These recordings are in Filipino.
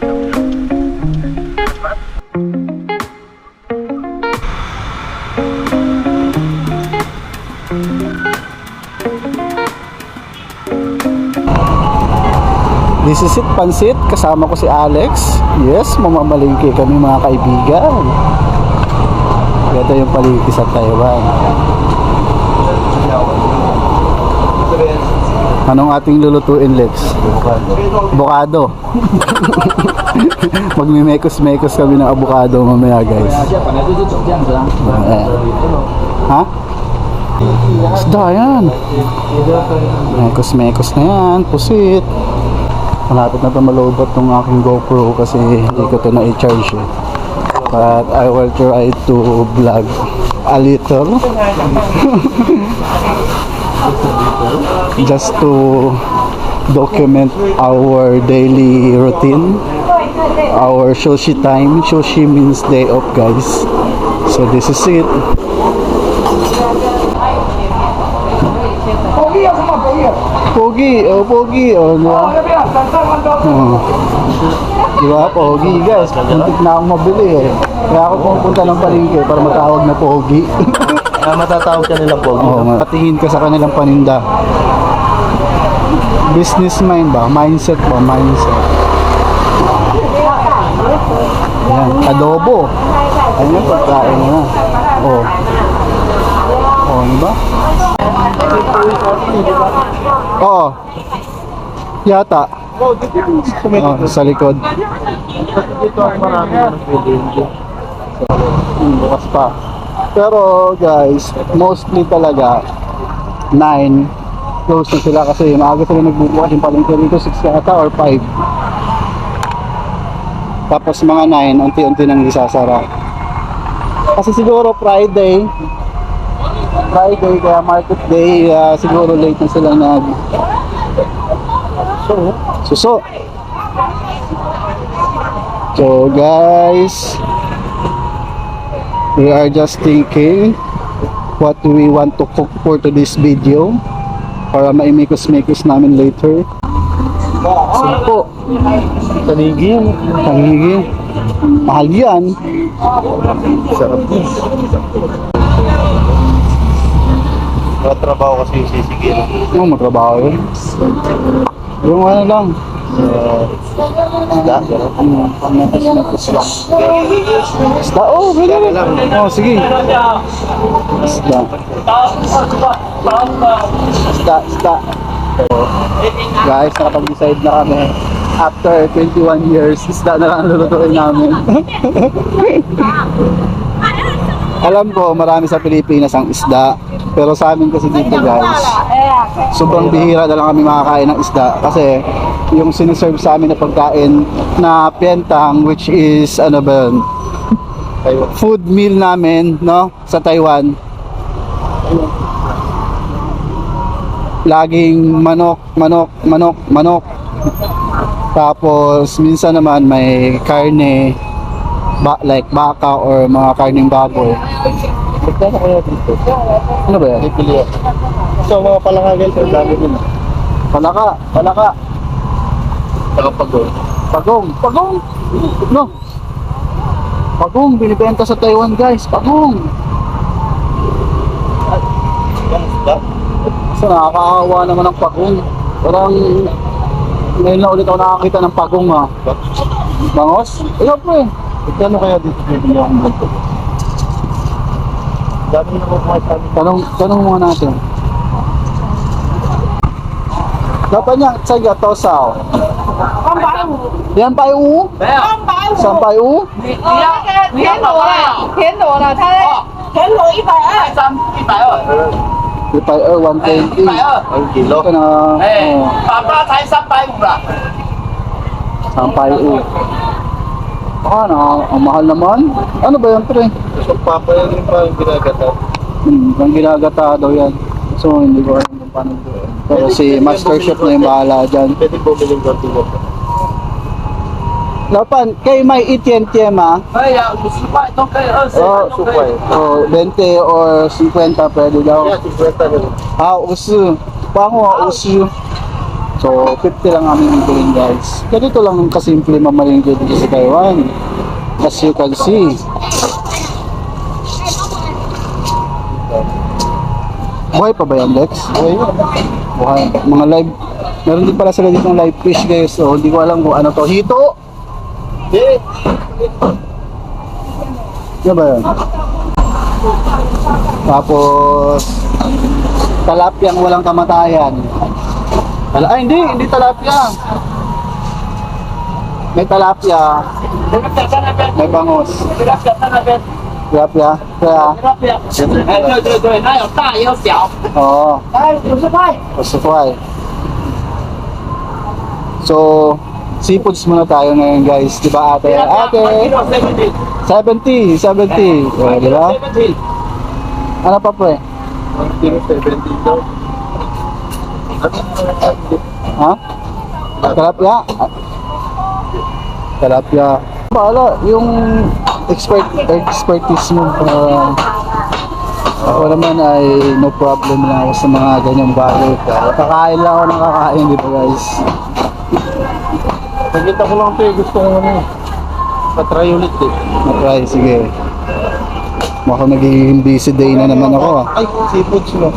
This is it, Pansit. Kasama ko si Alex. Yes, mamamalingki kami mga kaibigan. Ito yung palengke sa Taiwan. Anong ating lulutuin, Lex? Avocado. Magmimekos-mekos kami ng avocado mamaya, guys. Ha? Isda yan. Mekos-mekos na yan. Pusit. Malapit na ito malobot tong aking GoPro kasi hindi ko ito na-i-charge eh. But I will try to vlog a little. Just to document our daily routine, our sushi time. Sushi means day off, guys. So this is it. Pogi, pogi, diba? Diba, pogi, guys. Muntik na akong mabili eh. Kaya ako pumunta ng palengke para matawag na pogi. Matatawag ka nilang pogi. Patingin ka sa kanilang paninda. Business mind ba? Mindset ba? Mindset. Ayan, adobo. Ayan yung pagkain na. Oh. Oh, diba? Oo. Yata. Sa likod. Dito marami ng pwede. Bukas pa. Pero guys, mostly talaga 9 close na sila kasi maaga sila nagbubukas yung palengke rito 6 yata or 5. Tapos mga 9 unti-unti nang isasara. Kasi siguro Friday kaya market day, siguro late na sila nag suso. So guys, we are just thinking what do we want to cook for today's video para maimikos-mikos namin later. Sumpo, tanigi, mahal yan. Sarap yan. Trabaho kasi yung sisigil. Matrabaho yun. Yung ano lang. Isda. Isda, oh, pwede lang. Oh, sige. Isda. Guys, nakapag-decide na kami. After 21 years, isda na lang ang lulutuin namin. Alam ko, marami sa Pilipinas ang isda. Pero sa amin kasi dito, guys, sobrang bihira na lang kami makakain ng isda. Kasi yung siniserve sa amin na pagkain na pientang, which is, ano ba yun? Food meal namin, no? Sa Taiwan. Laging manok. Tapos, minsan naman may karne, like baka or mga karning baboy. Magkano kaya dito? Ano ba yan? Pipili. So mga palaka guys, ang dami din. Palaka. Pagong. No. Pagong, binibenta sa Taiwan, guys. Pagong. Yan, isda. So nakakaawa naman ang pagong. Parang ngayon na ulit ako nakakita ng pagong, ha. Bangos? Ikaw pre. Magkano kaya dito bibili akong ganito? Dami na kukuha sa amin. Tanong muna natin. Dapat niya, tsaga, tosaw. Yan pa yung San pa yung 田螺了，它田螺120， Lipay 120. Ang kilo. Ito na.爸爸才350了。 San pa yung ano, ang mahal naman. Ano ba yan, pre? So papa yan yung parang ginagata. Ang ginagata daw yan. So, hindi ko alam kung paano doon. Pero si Master Chef na yung bahala dyan. Pwede bumili ng ganito. Lapan, kayo may itientiem, ha? 哎呀，50块都可以，20 Oh, 都可以。 so, 20 or 50 pwede daw. Kaya 50 na. Ah, 50. Pango, 50. So, 50 lang aming bilhin guys. Ganito lang kasimple mamalingke dito sa Taiwan. As you can see. Buhay pa ba yan, Lex? Buhay yun. Buhay. Mga live. Meron din pala sila dito ng live fish guys. So, hindi ko alam kung ano to. Hito! Eh, Yan ba yun? Tapos, talapyang walang kamatayan. Ay, hindi talapya. May talapya, may bangos. Tilapia? Kaya, oo. Pasufay. So, seafoods muna tayo ngayon guys. Diba ate? Ate! 70. Oh, diba? Ano pa pre? 70 daw. Ha? Tilapia? Tilapia. Bahala, yung expertise mo. Ako naman ay no problem lang ako sa mga ganyang bagay. Kakain lang ako ng kakain dito guys. Nakita ko lang ito eh. Gusto ko ano. Patry ulit eh. Matry, sige. Mukhang nagiging busy day na naman ako ah. Ay, seafoods mo.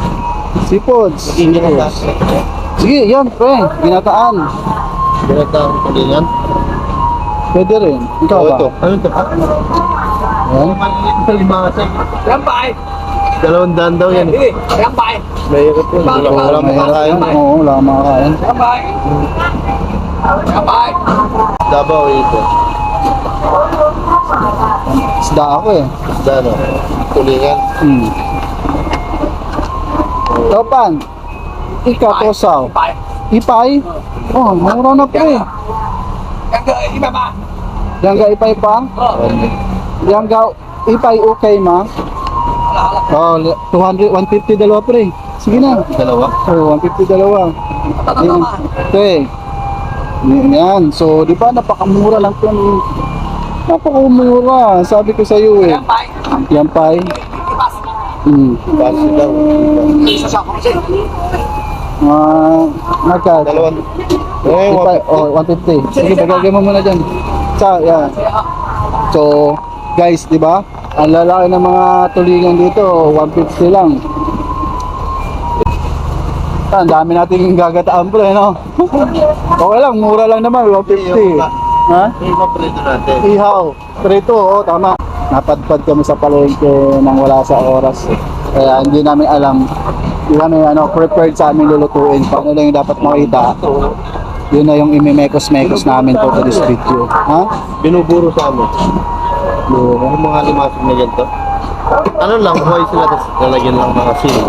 Seafoods. Ginataan. Sige, yan pre. Ginataan. Ginataan ko din yan. Pwede rin. Ikaw ba? Ito. Ano ito? Yan. Limasan. 200 daw yan eh. Mahirap yun. Wala makakain. Oo, wala kang makakain. Davao ito. Isda ako eh. Dano. Tulingan. Topan. Ika tosaw. Ipay? Oh, mura na pre. Yang ga ipay pa? Yang ga ipay okay ma? Oh, 200, 150 dalawa pre. Sige na. Dalawa. Oh, 150 dalawa. Yan. Okay. Yan. So, di ba napakamura lang 'to. Napakamura. Sabi ko sa iyo eh. Yan pay. Basi daw. Nagka. Dalawan. Ipay, oh, 150. Sige, bagay mo muna dyan. Yan. So, guys, di ba? Ang lalaki ng mga tulingan dito, 150 lang. Ang dami nating gagataan pre, no? Okay lang, mura lang naman, 150. Ha? Iba prito natin. Ihaw. Prito, oo, tama. Napadpad kami sa palengke nang wala sa oras. Kaya hindi namin alam. Di ba may prepared sa amin lulutuin. Paano lang yung dapat makita. Yun na yung imimekos-mekos namin for this video. Ha? Binuburo sa amin. Buro. Yung mga limasok na ganito. Ano lang, buhay sila tapos lalagyan lang mga sili.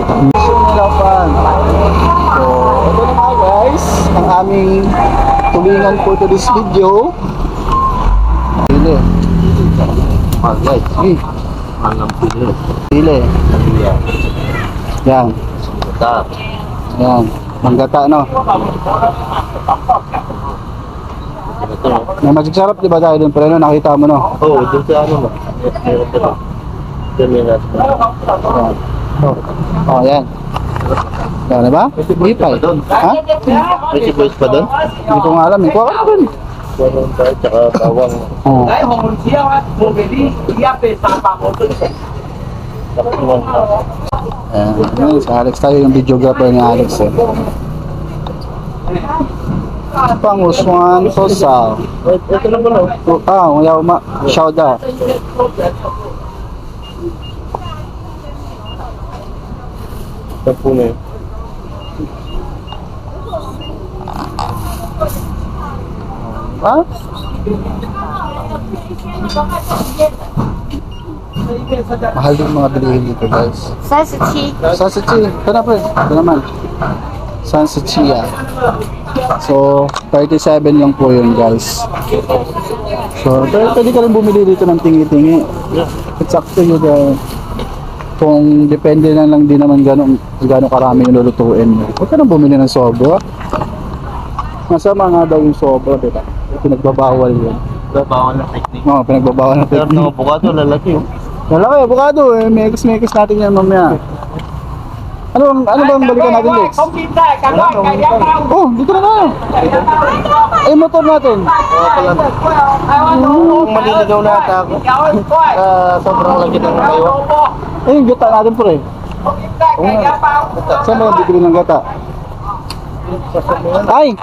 Hirapan. So, ito na nga guys, ang aming tulingan for to this video. Pili. Mahal guys. Sige, Mahal ng pili. pili. Yan. Yan, Ito. yan. Manggata, no? Ito. May magic sarap, di ba tayo dun? Pero nakita mo, no? Oo, dun sa ano ba? Meron dito. Dami natin. Yan. Oh, yan. Yan, di ba? Ipay. pa doon. Ha? May sibuyas pa doon? Hindi ko nga alam, eh. Kuha ka na dun. Walang tayo, tsaka bawang. Oh. Taktuan na. Ayan, si Alex tayo yung videographer ni Alex eh. Panguswan Sosa. Ito na pala. Yaw ma Shauda. Ito po na yun. Ha? Mahal din mga bilihin dito guys. 37 Sansichi. Ito na pre. Ito naman. Sansichi ah. So, 37 lang po yun guys. So, pwede ka rin bumili dito ng tingi-tingi. It's up to you guys. Kung depende na lang din naman gano'ng karami yung lulutuin mo. Huwag ka nang bumili ng sobra. Masama nga daw yung sobra, diba? Pinagbabawal yun. Bawal na technique. Oo, pinagbabawal ng Sarap ng technique. avocado, lalaki oh. Lalaki, abogado eh. Mekos natin yan mamaya. Ano bang balikan natin, Lex? Oh, dito na tayo. Eh, motor natin. Maliligaw na ata ako. Sobrang lagi ng kayo. Eh, yung gata natin, pre. Saan ba yung bibili ng gata? Ay!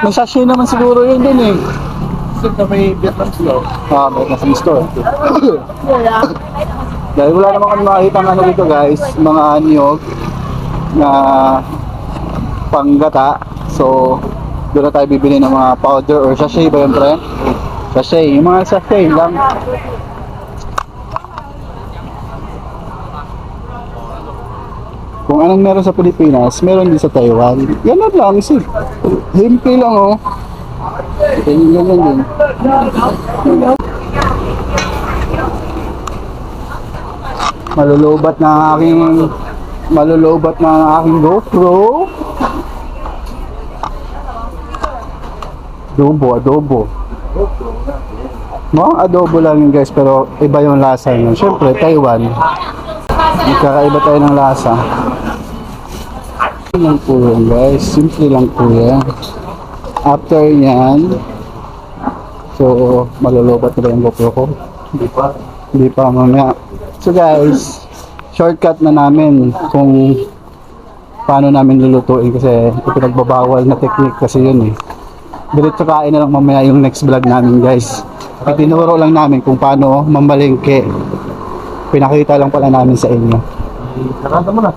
May sachet naman siguro yun dun eh. Kasi may Vietnam store. Ah, may nasa store. Dahil wala naman kami makikita ng ano dito guys, mga niyog na panggata. So, doon na tayo bibili ng mga powder or sachet ba yun, pre? Sachet, yung mga sachet lang. Kung anong meron sa Pilipinas, meron din sa Taiwan. Ganun lang, isip. Himpi lang, oh. Ganyan din. Malulubat na ang aking GoPro. Adobo. Mga adobo lang yun guys, pero iba yung lasa yun. Siyempre, Taiwan. Magkakaiba tayo ng lasa. Simple lang po yun guys. Simple lang po yan. After yan, so malulubat na ba yung GoPro ko? Hindi pa mamaya. So guys, shortcut na namin kung paano namin lulutuin kasi ipinagbabawal na technique kasi yun eh. Diretso kain na lang mamaya yung next vlog namin guys. Itinuro lang namin kung paano mamalengke. Pinakita lang pala namin sa inyo. Nakanta mo na.